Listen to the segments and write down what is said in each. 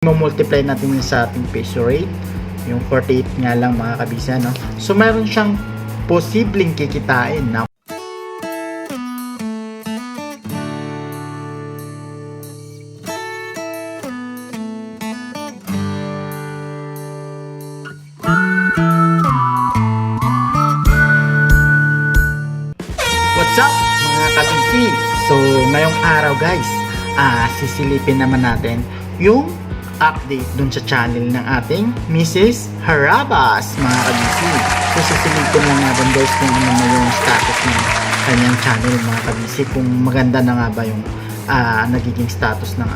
Multiply natin yun sa ating peso rate, yung 48 nga lang mga kabisa, no? So mayroon siyang posibleng kikitain na what's up mga kabisi? So ngayong araw guys, sisilipin naman natin yung update dun sa channel ng ating Mrs. Harabas mga kabisi. So sisilipin lang natin guys kung ano na yung status ng kanyang channel mga kabisi, kung maganda na nga ba yung nagiging status ng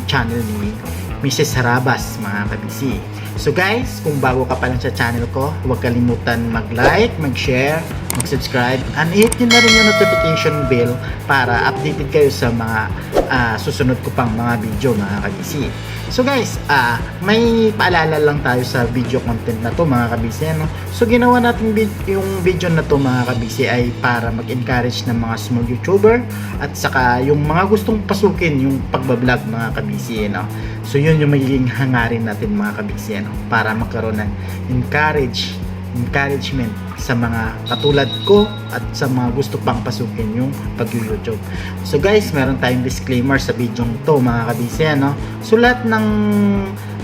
channel ni Mrs. Harabas mga kabisi. So guys, kung bago ka pa lang sa channel ko, huwag kalimutan mag-like, mag-share, mag-subscribe, and hit nyo na rin yung notification bell para updated kayo sa mga susunod ko pang mga video mga kabisi. So guys, may paalala lang tayo sa video content na to mga kabisi, no? So ginawa natin yung video na to mga kabisi ay para mag-encourage ng mga small YouTuber at saka yung mga gustong pasukin yung pagbablog mga kabisi, no? So yun yung magiging hangarin natin mga kabisi, no? Para magkaroon ng encouragement sa mga katulad ko at sa mga gusto pang pasukin yung pag-YouTube. So guys, meron tayong disclaimer sa video to mga kabisi, no? So lahat ng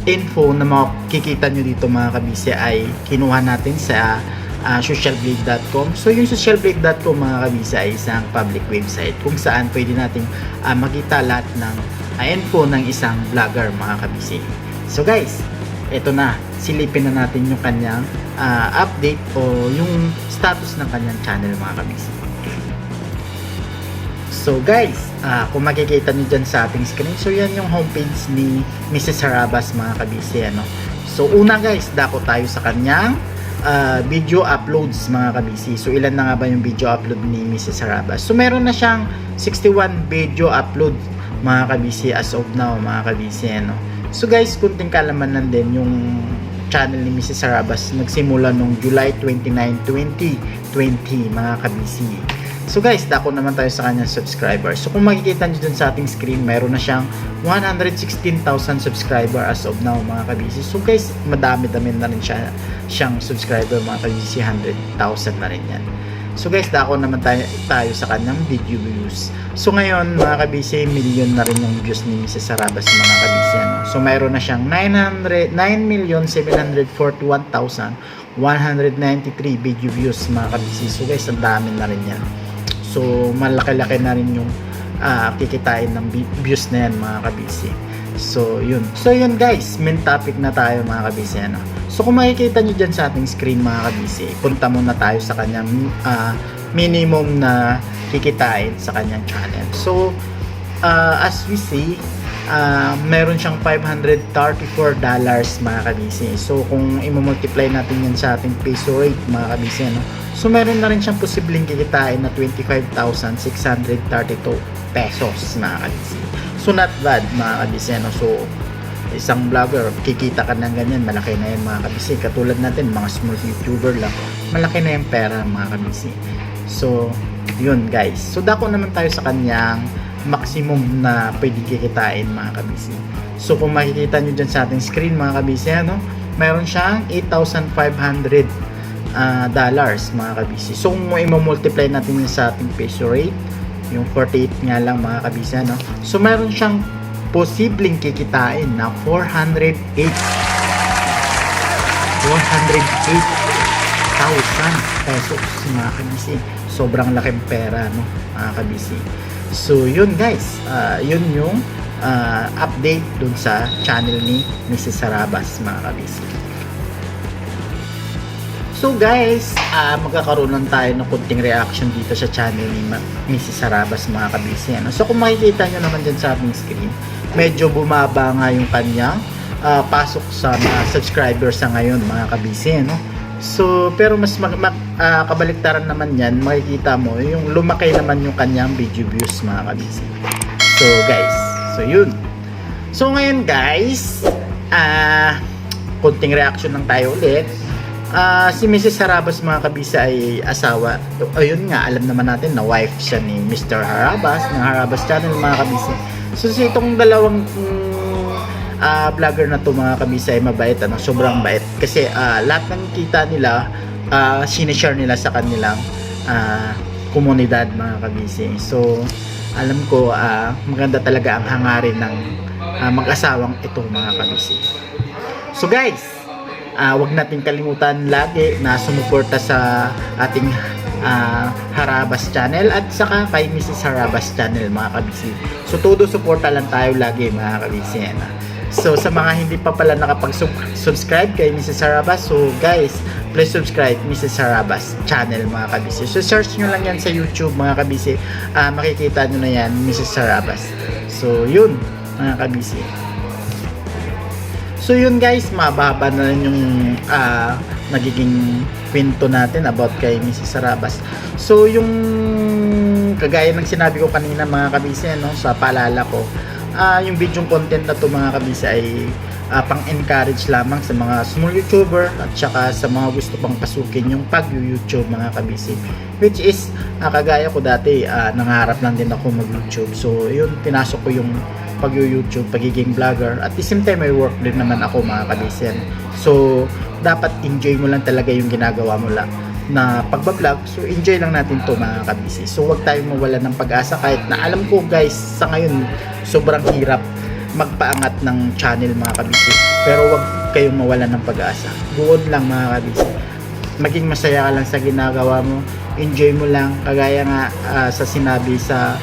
info na makikita nyo dito mga kabisi ay kinuha natin sa socialblade.com. So yung socialblade.com mga kabisi ay isang public website kung saan pwede nating makita lahat ng info ng isang vlogger mga kabisi. So guys, ito na, silipin na natin yung kanyang update o yung status ng kanyang channel mga kabisi. So guys, kung makikita nyo dyan sa ating screen, so yan yung homepage ni Mrs. Harabas mga kabisi, ano? So una guys, dako tayo sa kanyang video uploads mga kabisi. So ilan na nga ba yung video upload ni Mrs. Harabas? So meron na siyang 61 video upload mga kabisi as of now mga kabisi, ano? So guys, kunting kalamanan din yung channel ni Mrs. Harabas nagsimula nung July 29, 2020 mga kabisi. So guys, dako naman tayo sa kanyang subscribers. So kung makikita nyo dun sa ating screen, mayroon na siyang 116,000 subscriber as of now mga kabisi. So guys, madami-dami na rin siyang subscriber mga kabisi, 100,000 na rin yan. So guys, dako naman tayo sa kanyang video views. So ngayon mga kabisi, million na rin yung views ni Mrs. Harabas mga kabisi, ano? So mayroon na siyang 9,741,193 video views mga kabisi. So guys, ang dami na rin yan. So malaki-laki na rin yung kikitain ng views na yan mga kabisi. So yun guys, main topic na tayo mga kabisi, ano? So kung makikita nyo dyan sa ating screen mga kabisi, punta muna tayo sa kanyang minimum na kikitain sa kanyang channel. So as we see, meron siyang $534 mga kabisi. So kung i-multiply natin yan sa ating peso rate mga kabisi, ano? So meron na rin siyang posibleng kikitain na 25,632 pesos mga kabisi. So not bad mga kabisi, ano? So isang vlogger, kikita ka ng ganyan, malaki na yan mga kabisi. Katulad natin, mga small YouTuber lang, malaki na yung pera mga kabisi. So yun guys, so dako naman tayo sa kanyang maximum na pwede kikitain mga kabisi. So kung makikita nyo dyan sa ating screen mga kabisi, ano, mayroon siyang $8,500 mga kabisi. So kung i-multiply natin yun sa ating peso rate, yung 48 nga lang mga kabisi, ano, so mayroon siyang posibleng kikitain na 408,000 pesos mga kabisi. Sobrang laking pera, no, mga kabisi. So yun guys, yun yung update dun sa channel ni Mrs. Harabas mga kabisi. So guys, magkakaroon lang tayo ng kunting reaction dito sa channel ni Mrs. Harabas mga kabisi, ano? So kung makikita nyo naman dyan sa ating screen, medyo bumaba nga yung kanyang pasok sa mga subscribers sa ngayon mga kabisi, no? So pero mas kabaliktaran naman yan, makikita mo yung lumaki naman yung kanyang video views mga kabisi. So guys, so yun. So ngayon guys, kunting reaction lang tayo ulit. Si Mrs. Harabas mga kabisa ay asawa, ayun nga, alam naman natin na wife siya ni Mr. Harabas ng Harabas Channel mga kabisa. So itong dalawang vlogger na to mga kabisi ay mabait, sobrang bait. Kasi lahat ng kita nila, sinishare nila sa kanilang komunidad mga kabisi. So, alam ko maganda talaga ang hangarin ng mag-asawang ito mga kabisi. So guys, wag natin kalimutan lagi na sumuporta sa ating Harabas channel at saka kay Mrs. Harabas channel mga kabisi. So todo suporta lang tayo lagi mga kabisi. So sa mga hindi pa pala nakapag-subscribe kay Mrs. Harabas, so guys, please subscribe Mrs. Harabas channel mga kabisi. So search nyo lang yan sa YouTube mga kabisi, makikita nyo na yan Mrs. Harabas. So yun mga kabisi. So yun guys, mababa na rin yung nagiging kwento natin about kay Mrs. Harabas. So yung kagaya ng sinabi ko kanina mga kabisi, sa paalala ko, yung video content na to mga kabisi ay pang-encourage lamang sa mga small YouTuber at saka sa mga gusto pang pasukin yung pag-YouTube mga kabisi, which is kagaya ko dati, nangarap lang din ako mag-YouTube. So yun, pinasok ko yung pag-YouTube, pagiging vlogger, at the same time may work din naman ako mga kabisi. So dapat enjoy mo lang talaga yung ginagawa mo lang na pagbablog. So enjoy lang natin to mga kabisi. So wag tayong mawala ng pag-asa, kahit na alam ko guys sa ngayon sobrang hirap magpaangat ng channel mga kabisi, pero wag kayong mawala ng pag-asa. Go on lang mga kabisi, maging masaya ka lang sa ginagawa mo, enjoy mo lang, kagaya nga sa sinabi sa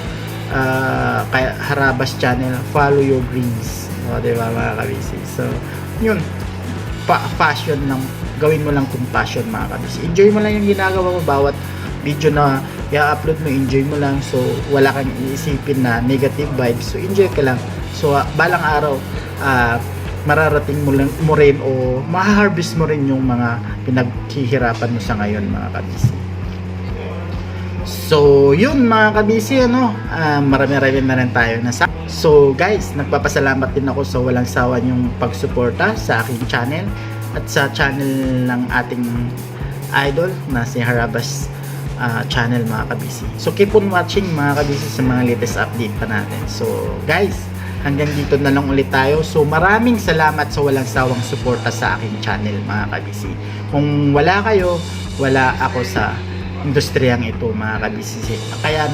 Harabas channel, follow your dreams, diba mga kabisi. So yun, passion lang, gawin mo lang kung passion mga kabisi. Enjoy mo lang yung ginagawa mo, bawat video na i-upload mo, enjoy mo lang. So wala kang iisipin na negative vibes, so enjoy ka lang. So balang araw mararating mo rin o ma-harvest mo rin yung mga pinaghihirapan mo sa ngayon mga kabisi. So yun mga kabisi, marami-rami na rin tayo nasa. So guys, nagpapasalamat din ako sa walang sawa yung pagsuporta sa aking channel at sa channel ng ating idol na si Harabas channel mga kabisi. So keep on watching mga kabisi sa mga latest update pa natin. So guys, hanggang dito na lang ulit tayo. So maraming salamat sa walang sawang suporta sa aking channel mga kabisi. Kung wala kayo, wala ako sa industriyang ito mga kabisi. Kaya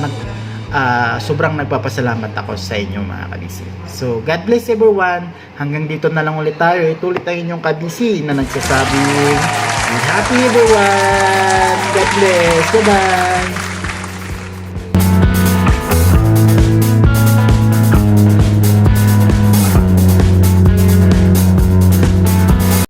sobrang nagpapasalamat ako sa inyo mga kabisi. So God bless everyone. Hanggang dito na lang ulit tayo. Ito ulit ang inyong kabisi na nagsasabing be happy everyone. God bless. Bye bye.